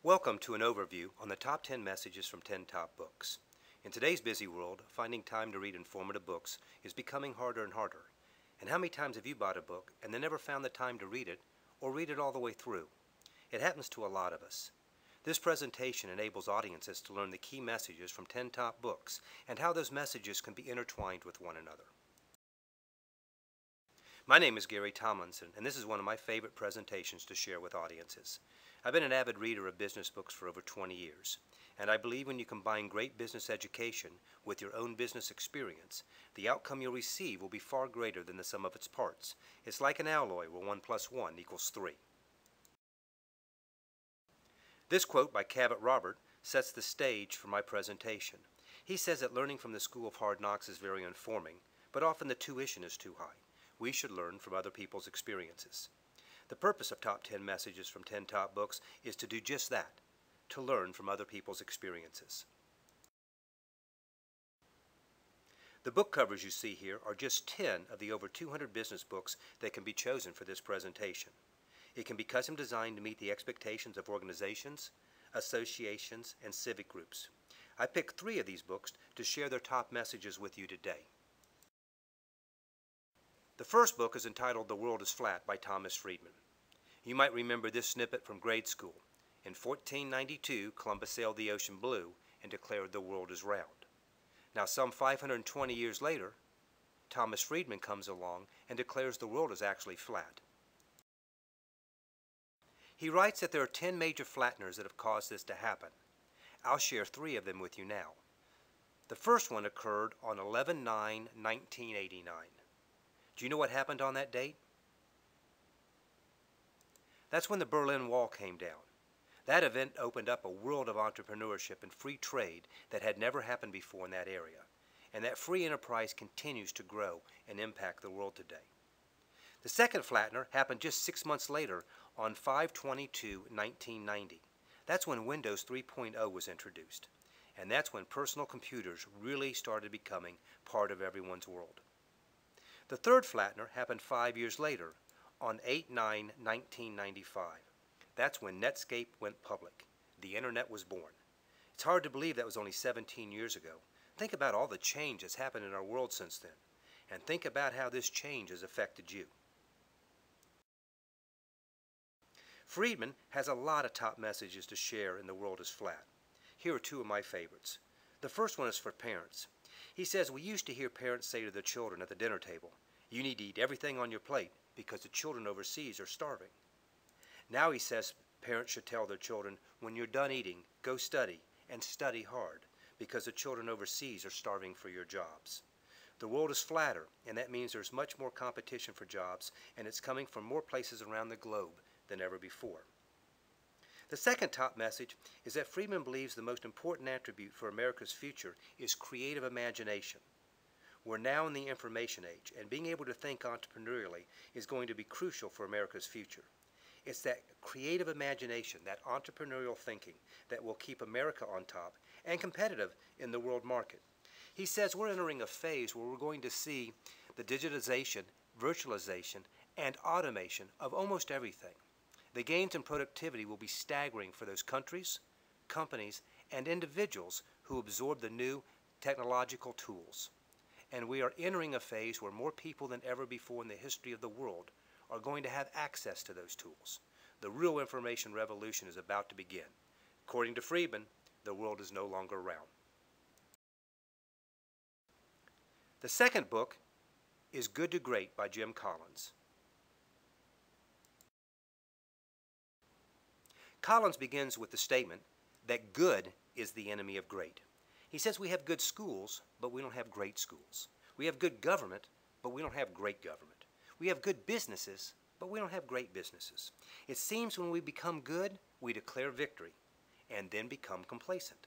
Welcome to an overview on the top 10 messages from 10 top books. In today's busy world, finding time to read informative books is becoming harder and harder. And how many times have you bought a book and then never found the time to read it or read it all the way through? It happens to a lot of us. This presentation enables audiences to learn the key messages from 10 top books and how those messages can be intertwined with one another. My name is Gary Tomlinson, and this is one of my favorite presentations to share with audiences. I've been an avid reader of business books for over 20 years, and I believe when you combine great business education with your own business experience, the outcome you'll receive will be far greater than the sum of its parts. It's like an alloy where 1 + 1 = 3. This quote by Cabot Robert sets the stage for my presentation. He says that learning from the school of hard knocks is very informing, but often the tuition is too high. We should learn from other people's experiences. The purpose of Top 10 Messages from 10 Top Books is to do just that, to learn from other people's experiences. The book covers you see here are just 10 of the over 200 business books that can be chosen for this presentation. It can be custom designed to meet the expectations of organizations, associations, and civic groups. I picked 3 of these books to share their top messages with you today. The first book is entitled The World is Flat by Thomas Friedman. You might remember this snippet from grade school. In 1492, Columbus sailed the ocean blue and declared the world is round. Now some 520 years later, Thomas Friedman comes along and declares the world is actually flat. He writes that there are 10 major flatteners that have caused this to happen. I'll share 3 of them with you now. The first one occurred on 11/9/1989. Do you know what happened on that date? That's when the Berlin Wall came down. That event opened up a world of entrepreneurship and free trade that had never happened before in that area, and that free enterprise continues to grow and impact the world today. The second flattener happened just 6 months later on 5/22/1990. That's when Windows 3.0 was introduced, and that's when personal computers really started becoming part of everyone's world. The third flattener happened 5 years later, on 8/9/1995. That's when Netscape went public. The Internet was born. It's hard to believe that was only 17 years ago. Think about all the change that's happened in our world since then, and think about how this change has affected you. Friedman has a lot of top messages to share in The World is Flat. Here are 2 of my favorites. The first one is for parents. He says we used to hear parents say to their children at the dinner table, "You need to eat everything on your plate because the children overseas are starving." Now he says parents should tell their children, "When you're done eating, go study, and study hard, because the children overseas are starving for your jobs." The world is flatter, and that means there's much more competition for jobs, and it's coming from more places around the globe than ever before. The second top message is that Friedman believes the most important attribute for America's future is creative imagination. We're now in the information age, and being able to think entrepreneurially is going to be crucial for America's future. It's that creative imagination, that entrepreneurial thinking, that will keep America on top and competitive in the world market. He says we're entering a phase where we're going to see the digitization, virtualization, and automation of almost everything. The gains in productivity will be staggering for those countries, companies, and individuals who absorb the new technological tools. And we are entering a phase where more people than ever before in the history of the world are going to have access to those tools. The real information revolution is about to begin. According to Friedman, the world is no longer round. The second book is Good to Great by Jim Collins. Collins begins with the statement that good is the enemy of great. He says we have good schools, but we don't have great schools. We have good government, but we don't have great government. We have good businesses, but we don't have great businesses. It seems when we become good, we declare victory and then become complacent.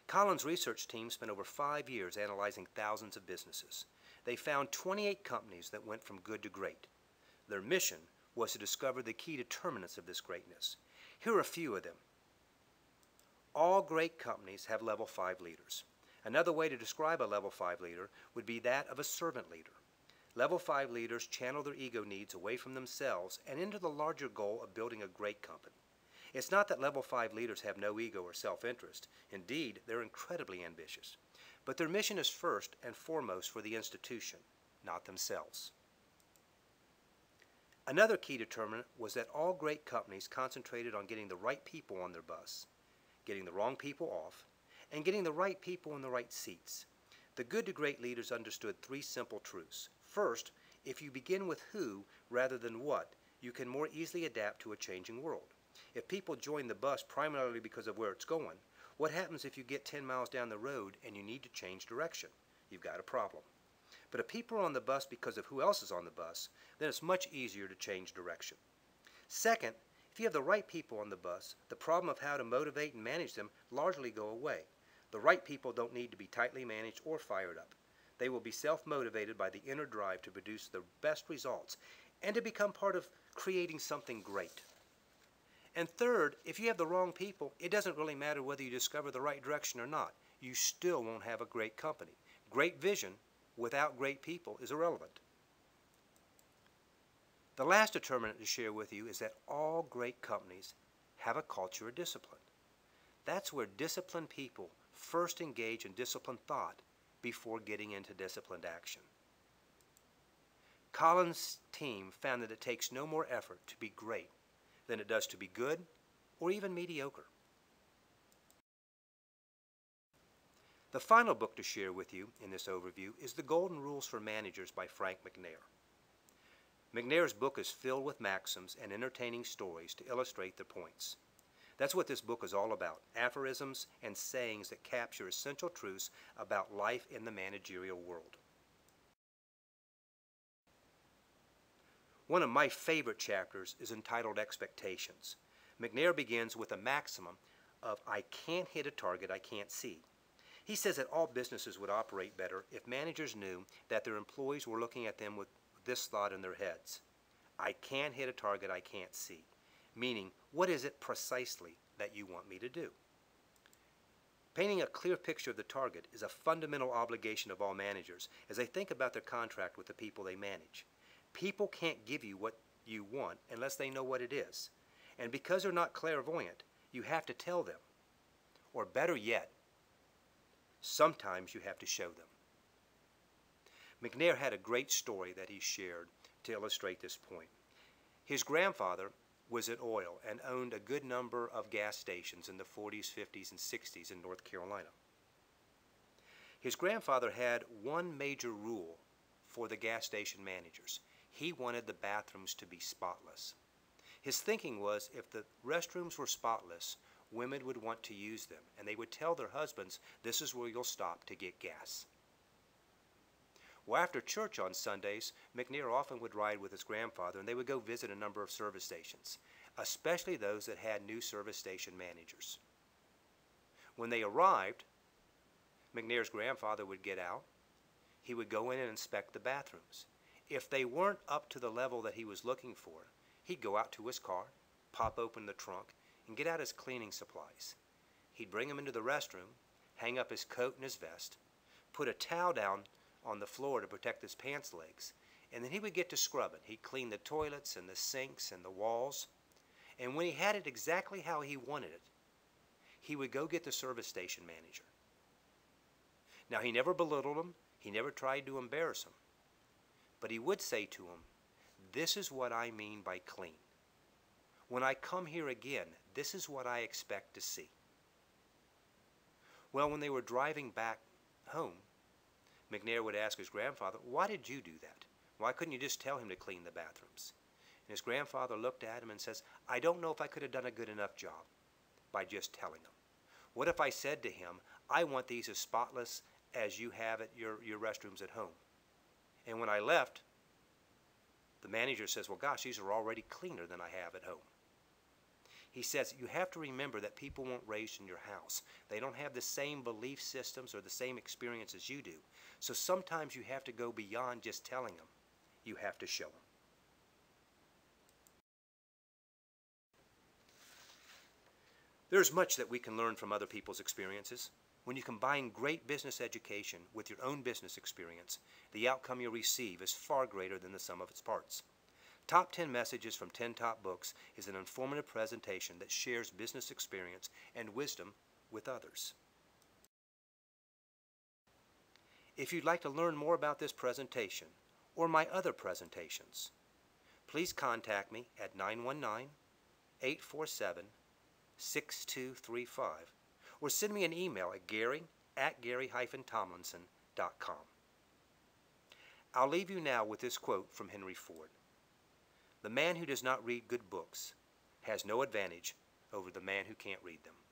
Collins' research team spent over 5 years analyzing thousands of businesses. They found 28 companies that went from good to great. Their mission was to discover the key determinants of this greatness. Here are a few of them. All great companies have level 5 leaders. Another way to describe a level 5 leader would be that of a servant leader. Level 5 leaders channel their ego needs away from themselves and into the larger goal of building a great company. It's not that level 5 leaders have no ego or self-interest. Indeed, they're incredibly ambitious. But their mission is first and foremost for the institution, not themselves. Another key determinant was that all great companies concentrated on getting the right people on their bus, getting the wrong people off, and getting the right people in the right seats. The good to great leaders understood three simple truths. First, if you begin with who rather than what, you can more easily adapt to a changing world. If people join the bus primarily because of where it's going, what happens if you get 10 miles down the road and you need to change direction? You've got a problem. But if people are on the bus because of who else is on the bus, then it's much easier to change direction. Second, if you have the right people on the bus, the problem of how to motivate and manage them largely go away. The right people don't need to be tightly managed or fired up. They will be self-motivated by the inner drive to produce the best results and to become part of creating something great. And third, if you have the wrong people, it doesn't really matter whether you discover the right direction or not. You still won't have a great company. Great vision without great people is irrelevant. The last determinant to share with you is that all great companies have a culture of discipline. That's where disciplined people first engage in disciplined thought before getting into disciplined action. Collins' team found that it takes no more effort to be great than it does to be good or even mediocre. The final book to share with you in this overview is The Golden Rules for Managers by Frank McNair. McNair's book is filled with maxims and entertaining stories to illustrate the points. That's what this book is all about, aphorisms and sayings that capture essential truths about life in the managerial world. One of my favorite chapters is entitled Expectations. McNair begins with a maximum of I can't hit a target I can't see. He says that all businesses would operate better if managers knew that their employees were looking at them with this thought in their heads. I can't hit a target I can't see. Meaning, what is it precisely that you want me to do? Painting a clear picture of the target is a fundamental obligation of all managers as they think about their contract with the people they manage. People can't give you what you want unless they know what it is. And because they're not clairvoyant, you have to tell them. Or better yet, sometimes you have to show them. McNair had a great story that he shared to illustrate this point. His grandfather was in oil and owned a good number of gas stations in the 40s, 50s, and 60s in North Carolina. His grandfather had one major rule for the gas station managers. He wanted the bathrooms to be spotless. His thinking was if the restrooms were spotless, women would want to use them, and they would tell their husbands, this is where you'll stop to get gas. Well, after church on Sundays, McNair often would ride with his grandfather, and they would go visit a number of service stations, especially those that had new service station managers. When they arrived, McNair's grandfather would get out. He would go in and inspect the bathrooms. If they weren't up to the level that he was looking for, he'd go out to his car, pop open the trunk, and get out his cleaning supplies. He'd bring them into the restroom, hang up his coat and his vest, put a towel down on the floor to protect his pants legs, and then he would get to scrubbing. He'd clean the toilets and the sinks and the walls, and when he had it exactly how he wanted it, he would go get the service station manager. Now, he never belittled him, he never tried to embarrass him, but he would say to him, this is what I mean by clean. When I come here again, this is what I expect to see. Well, when they were driving back home, McNair would ask his grandfather, why did you do that? Why couldn't you just tell him to clean the bathrooms? And his grandfather looked at him and says, I don't know if I could have done a good enough job by just telling him. What if I said to him, I want these as spotless as you have at your restrooms at home? And when I left, the manager says, well, gosh, these are already cleaner than I have at home. He says, you have to remember that people weren't raised in your house. They don't have the same belief systems or the same experiences you do. So sometimes you have to go beyond just telling them. You have to show them. There's much that we can learn from other people's experiences. When you combine great business education with your own business experience, the outcome you'll receive is far greater than the sum of its parts. Top 10 Messages from 10 Top Books is an informative presentation that shares business experience and wisdom with others. If you'd like to learn more about this presentation or my other presentations, please contact me at 919-847-6235 or send me an email at gary@gary-tomlinson.com. I'll leave you now with this quote from Henry Ford. "The man who does not read good books has no advantage over the man who can't read them."